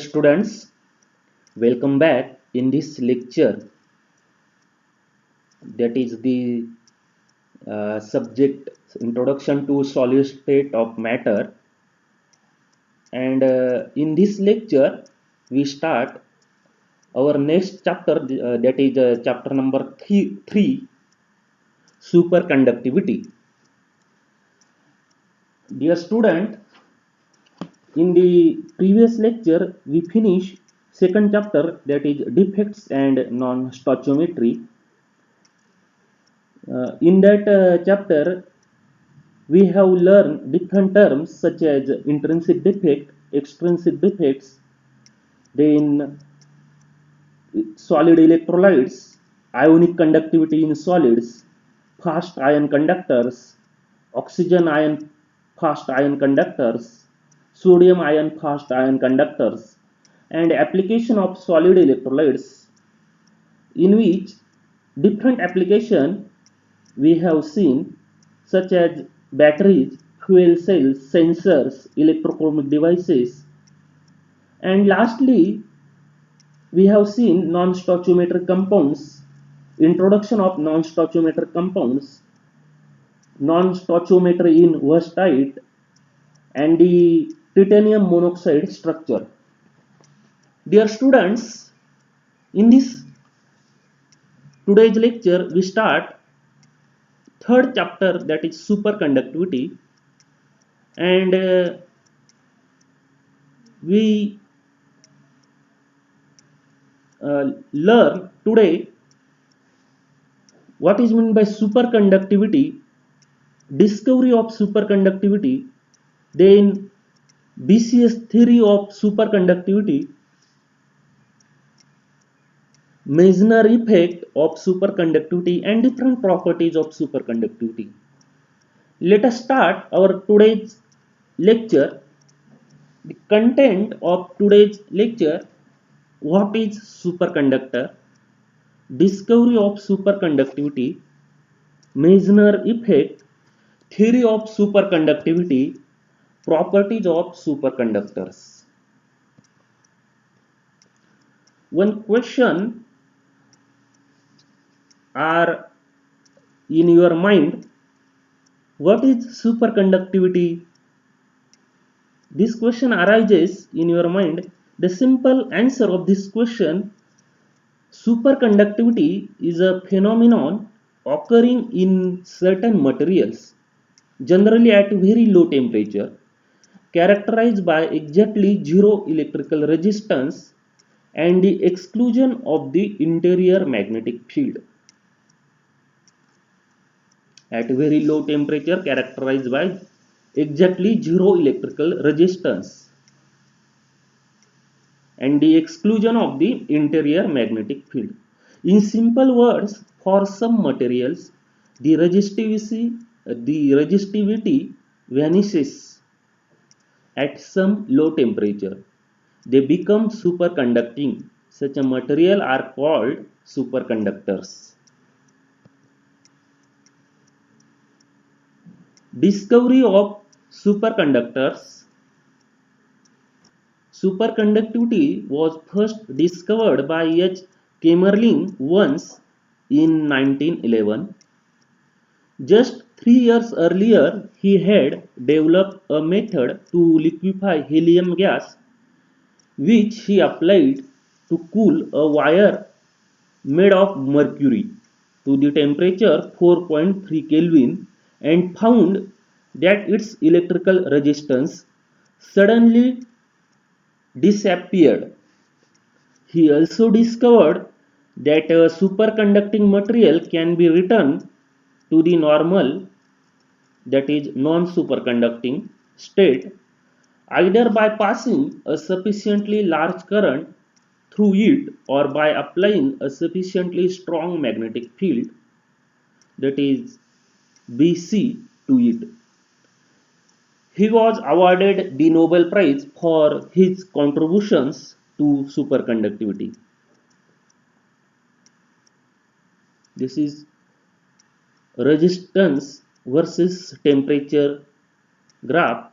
Students, welcome back in this lecture, that is the subject introduction to solid state of matter. And in this lecture we start our next chapter, that is chapter number 3, superconductivity. Dear student, in the previous lecture we finished second chapter, that is defects and non-stoichiometry. In that chapter, we have learned different terms such as intrinsic defect, extrinsic defects, then solid electrolytes, ionic conductivity in solids, fast ion conductors, oxygen ion fast ion conductors, sodium ion fast ion conductors, and application of solid electrolytes, in which different application we have seen, such as batteries, fuel cells, sensors, electrochromic devices, and lastly we have seen non-stoichiometric compounds, introduction of non-stoichiometric compounds, non-stoichiometry in wurtzite, and the titanium monoxide structure. Dear students, in this today's lecture we start third chapter, that is superconductivity, and we learn today what is meant by superconductivity, discovery of superconductivity, then BCS theory of superconductivity, Meissner effect of superconductivity, and different properties of superconductivity. Let us start our today's lecture. The content of today's lecture: what is superconductor, discovery of superconductivity, Meissner effect, theory of superconductivity, properties of superconductors. One question are in your mind: what is superconductivity? This question arises in your mind. The simple answer of this question: superconductivity is a phenomenon occurring in certain materials, generally at very low temperature, characterized by exactly zero electrical resistance and the exclusion of the interior magnetic field. At very low temperature, characterized by exactly zero electrical resistance and the exclusion of the interior magnetic field. In simple words, for some materials, the resistivity vanishes at some low temperature. They become superconducting. Such a material are called superconductors. Discovery of superconductors. Superconductivity was first discovered by H. Kamerlingh once in 1911. Just 3 years earlier, he had developed a method to liquefy helium gas, which he applied to cool a wire made of mercury to the temperature 4.3 Kelvin, and found that its electrical resistance suddenly disappeared. He also discovered that a superconducting material can be returned to the normal, that is non-superconducting state, either by passing a sufficiently large current through it or by applying a sufficiently strong magnetic field, that is BC, to it. He was awarded the Nobel Prize for his contributions to superconductivity. This is resistance versus temperature graph.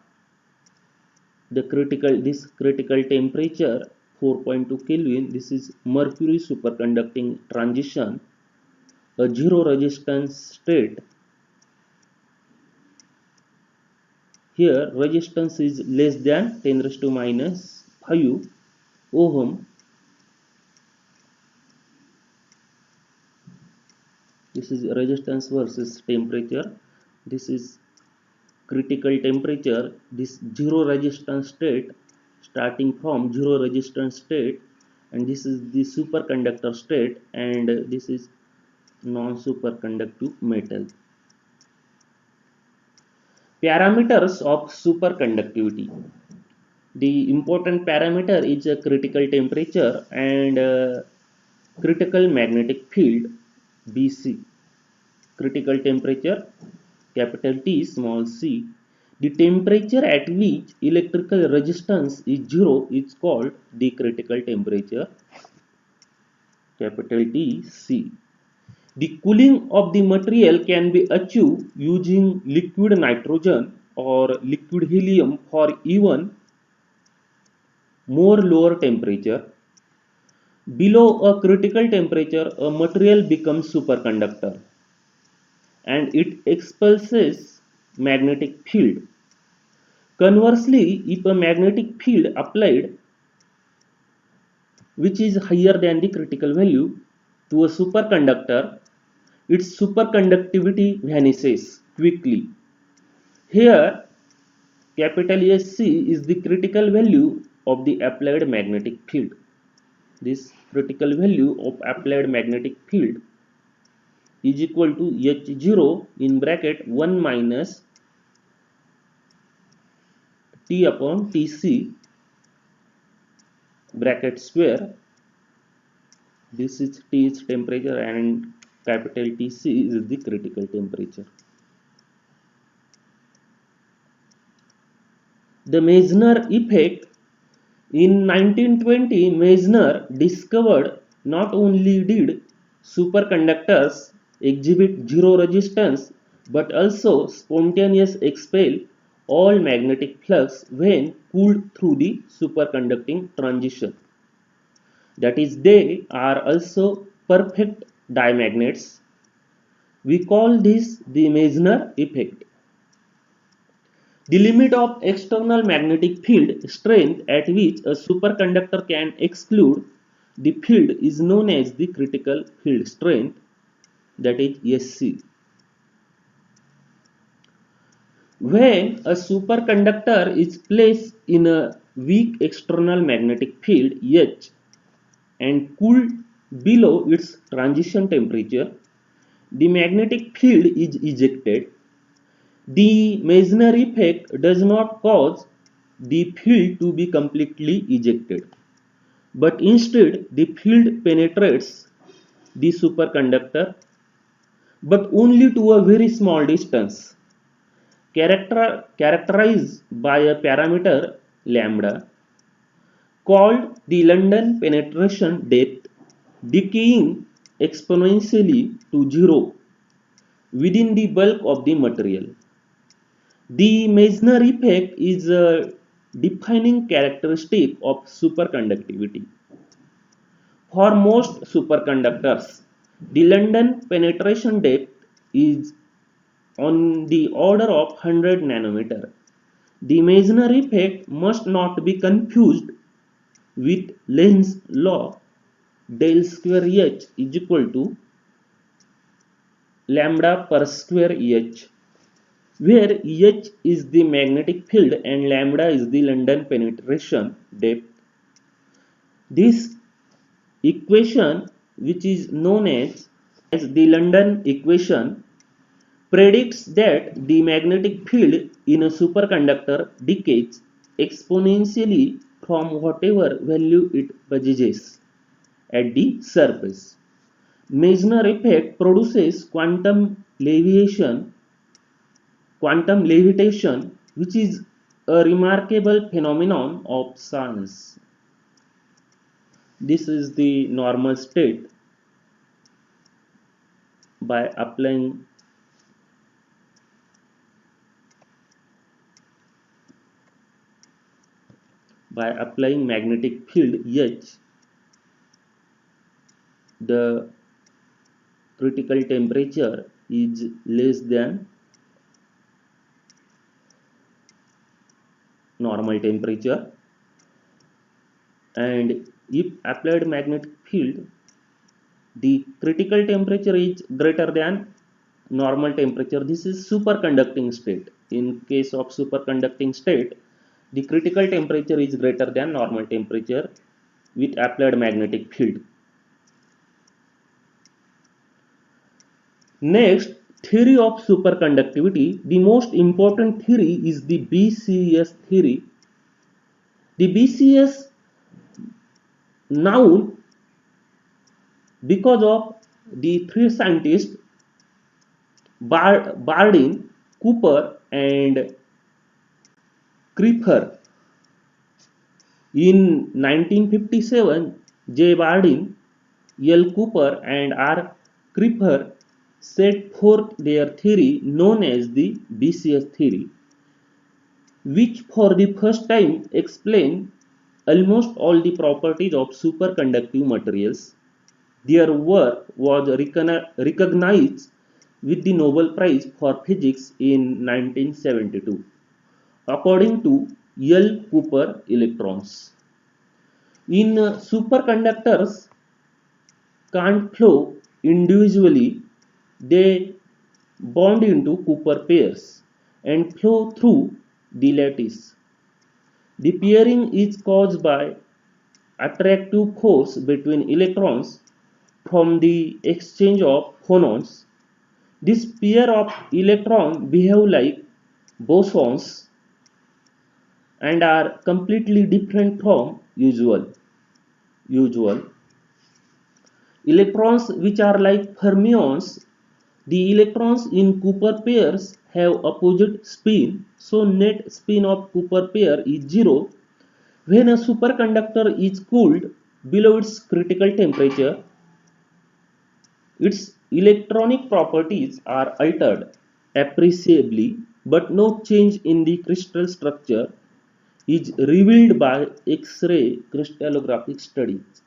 This critical temperature 4.2 Kelvin. This is mercury superconducting transition, a zero resistance state. Here resistance is less than 10 raised to minus 5 ohm. This is resistance versus temperature. This is critical temperature. This zero resistance state, starting from zero resistance state, and this is the superconductor state, and this is non-superconductive metal. Parameters of superconductivity. The important parameter is a critical temperature and critical magnetic field, BC. Critical temperature, capital T, small c. The temperature at which electrical resistance is zero is called the critical temperature, capital T, C. The cooling of the material can be achieved using liquid nitrogen or liquid helium for even more lower temperature. Below a critical temperature, a material becomes superconductor and it expulses magnetic field. Conversely, if a magnetic field applied which is higher than the critical value to a superconductor, its superconductivity vanishes quickly. Here, capital SC is the critical value of the applied magnetic field. This critical value of applied magnetic field is equal to H0 in bracket 1 minus T upon Tc bracket square. This is T is temperature and capital Tc is the critical temperature. The Meissner effect. In 1920, Meissner discovered not only did superconductors exhibit zero resistance but also spontaneously expel all magnetic flux when cooled through the superconducting transition. That is, they are also perfect dimagnets. We call this the Meissner effect. The limit of external magnetic field strength at which a superconductor can exclude the field is known as the critical field strength, that is SC. When a superconductor is placed in a weak external magnetic field H and cooled below its transition temperature, the magnetic field is ejected. The Meissner effect does not cause the field to be completely ejected, but instead the field penetrates the superconductor, but only to a very small distance, characterized by a parameter lambda called the London penetration depth, decaying exponentially to zero within the bulk of the material. The Meissner effect is a defining characteristic of superconductivity. For most superconductors, the London penetration depth is on the order of 100 nanometer. The Meissner effect must not be confused with Lenz's law del square H is equal to lambda per square H, where H is the magnetic field and lambda is the London penetration depth. This equation, which is known as the London equation, predicts that the magnetic field in a superconductor decays exponentially from whatever value it possesses at the surface. Meissner effect produces quantum levitation, which is a remarkable phenomenon of science. This is the normal state. By applying by applying magnetic field H, the critical temperature is less than normal temperature, and if applied magnetic field, the critical temperature is greater than normal temperature. This is superconducting state. In case of superconducting state, the critical temperature is greater than normal temperature with applied magnetic field. Next, theory of superconductivity. The most important theory is the BCS theory. The BCS noun because of the three scientists Bardeen, Cooper and Creeper. In 1957, J. Bardeen, L. Cooper and R. Creeper set forth their theory known as the BCS theory, which for the first time explained almost all the properties of superconducting materials. Their work was recognized with the Nobel Prize for Physics in 1972. According to L. Cooper electrons. In superconductors can't flow individually, they bond into Cooper pairs and flow through the lattice. The pairing is caused by attractive force between electrons from the exchange of phonons. This pair of electrons behave like bosons and are completely different from usual electrons which are like fermions. The electrons in Cooper pairs have opposite spin, so net spin of Cooper pair is zero. When a superconductor is cooled below its critical temperature, its electronic properties are altered appreciably, but no change in the crystal structure is revealed by X-ray crystallographic studies.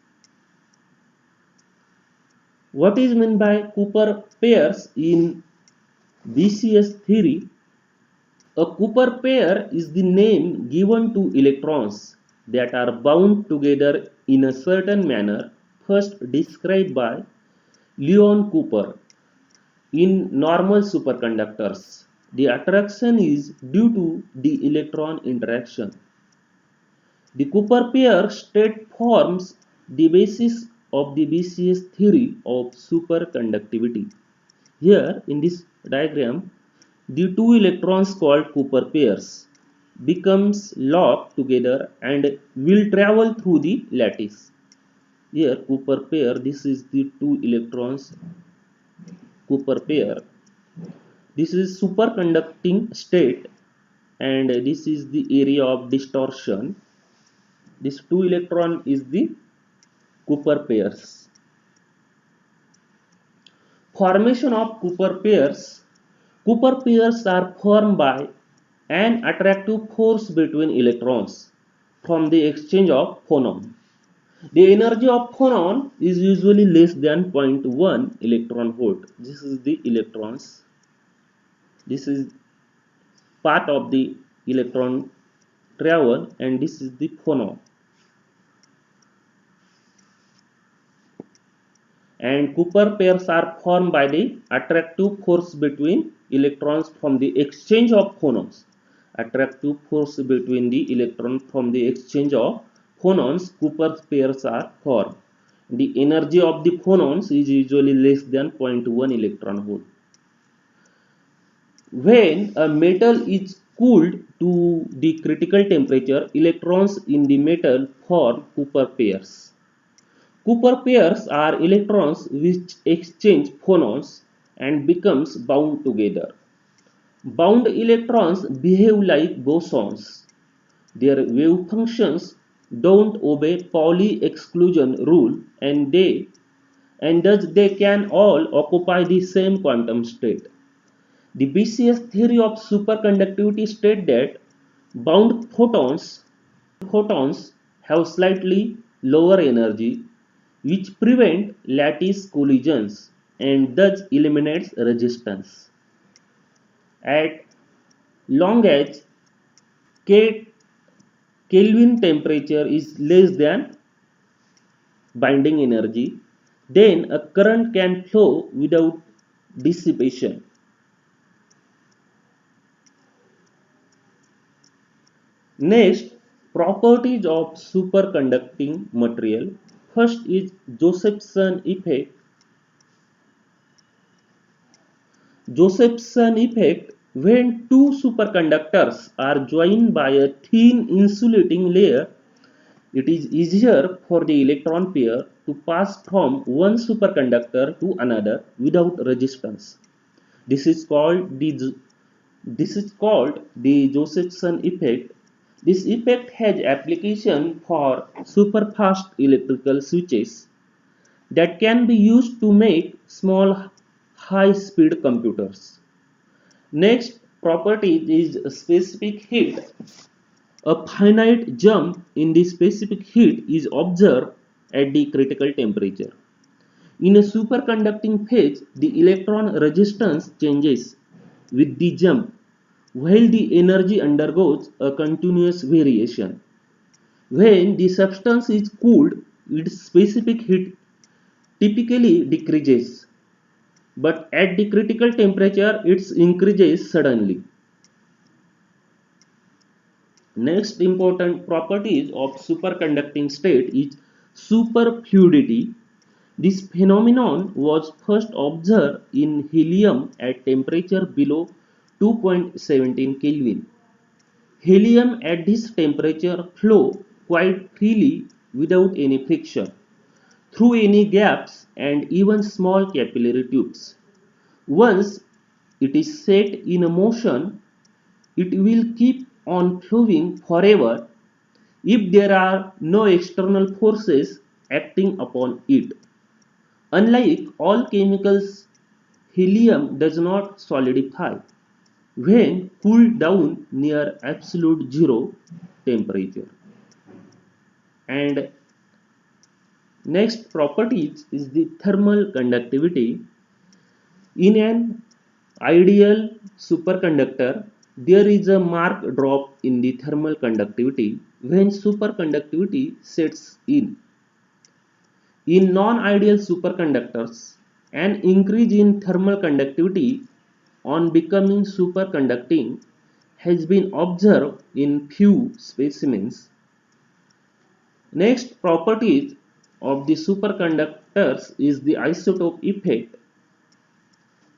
What is meant by Cooper pairs in BCS theory? A Cooper pair is the name given to electrons that are bound together in a certain manner, first described by Leon Cooper. In normal superconductors, the attraction is due to the electron interaction. The Cooper pair state forms the basis of the BCS theory of superconductivity. Here in this diagram, the two electrons called Cooper pairs becomes locked together and will travel through the lattice. Here Cooper pair, this is the two electrons Cooper pair. This is superconducting state and this is the area of distortion. This two electron is the Cooper pairs. Formation of Cooper pairs. Cooper pairs are formed by an attractive force between electrons from the exchange of phonon. The energy of phonon is usually less than 0.1 electron volt. This is the electrons. This is part of the electron travel and this is the phonon. And Cooper pairs are formed by the attractive force between electrons from the exchange of phonons. Attractive force between the electron from the exchange of phonons, Cooper pairs are formed. The energy of the phonons is usually less than 0.1 electron volt. When a metal is cooled to the critical temperature, electrons in the metal form Cooper pairs. Cooper pairs are electrons which exchange phonons and becomes bound together. Bound electrons behave like bosons. Their wave functions don't obey Pauli exclusion rule and thus they can all occupy the same quantum state. The BCS theory of superconductivity states that bound photons photons have slightly lower energy, which prevent lattice collisions and thus eliminates resistance. At long as K Kelvin temperature is less than binding energy, then a current can flow without dissipation. Next, properties of superconducting material. First is Josephson effect. Josephson effect, when two superconductors are joined by a thin insulating layer, it is easier for the electron pair to pass from one superconductor to another without resistance. This is called the Josephson effect. This effect has application for superfast electrical switches that can be used to make small high-speed computers. Next property is specific heat. A finite jump in the specific heat is observed at the critical temperature. In a superconducting phase, the electron resistance changes with the jump, while the energy undergoes a continuous variation. When the substance is cooled, its specific heat typically decreases, but at the critical temperature, it increases suddenly. Next important properties of superconducting state is superfluidity. This phenomenon was first observed in helium at temperature below 2.17 Kelvin. Helium at this temperature flows quite freely without any friction through any gaps and even small capillary tubes. Once it is set in motion, it will keep on flowing forever if there are no external forces acting upon it. Unlike all chemicals, helium does not solidify when cooled down near absolute zero temperature. And next property is the thermal conductivity. In an ideal superconductor, there is a marked drop in the thermal conductivity when superconductivity sets in. In non-ideal superconductors, an increase in thermal conductivity on becoming superconducting has been observed in few specimens. Next properties of the superconductors is the isotope effect.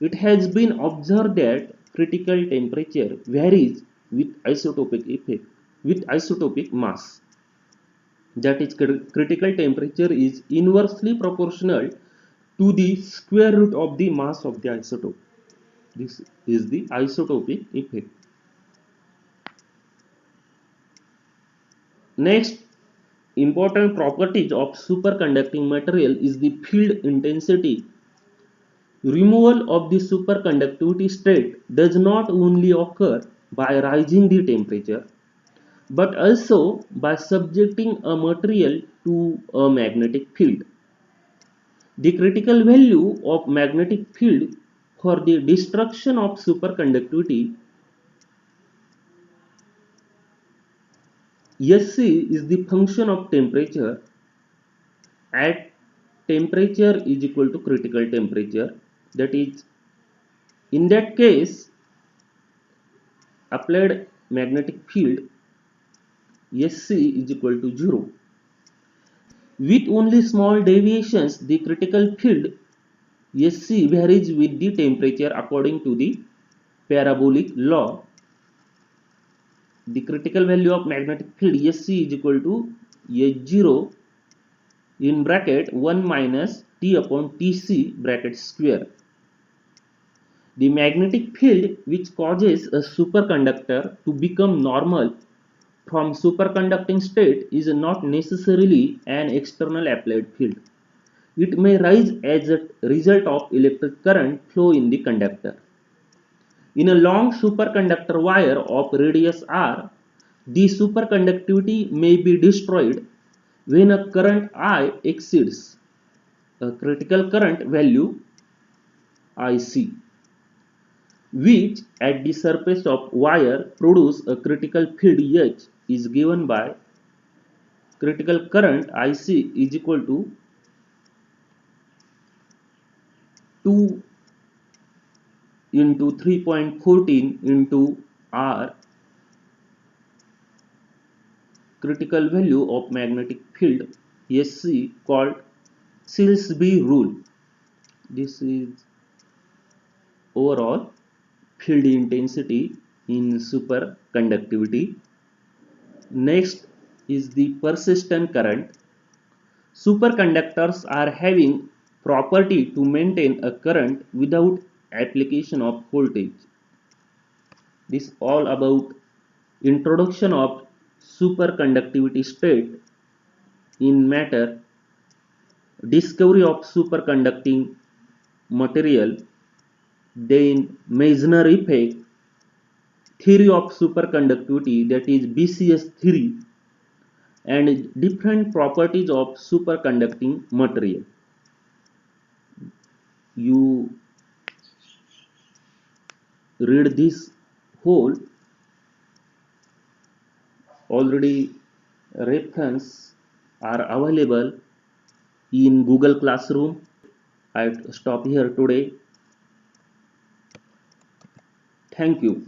It has been observed that critical temperature varies with isotopic effect with isotopic mass. That is, critical temperature is inversely proportional to the square root of the mass of the isotope. This is the isotopic effect. Next important properties of superconducting material is the field intensity. Removal of the superconductivity state does not only occur by rising the temperature, but also by subjecting a material to a magnetic field. The critical value of magnetic field for the destruction of superconductivity Sc is the function of temperature at temperature is equal to critical temperature. That is, in that case, applied magnetic field Sc is equal to 0. With only small deviations, the critical field Sc varies with the temperature according to the parabolic law. The critical value of magnetic field Sc is equal to H0 in bracket 1 minus T upon Tc bracket square. The magnetic field which causes a superconductor to become normal from superconducting state is not necessarily an external applied field. It may rise as a result of electric current flow in the conductor. In a long superconductor wire of radius r, The superconductivity may be destroyed when a current I exceeds a critical current value IC, which at the surface of wire produce a critical field H is given by critical current IC is equal to 2 into 3.14 into R critical value of magnetic field SC called Silsby rule. This is overall field intensity in superconductivity. Next is the persistent current. Superconductors are having property to maintain a current without application of voltage. This all about introduction of superconductivity state in matter, discovery of superconducting material, then Meissner effect, theory of superconductivity, that is BCS theory, and different properties of superconducting material. You read this whole, already reference are available in Google Classroom. I stop here today. Thank you.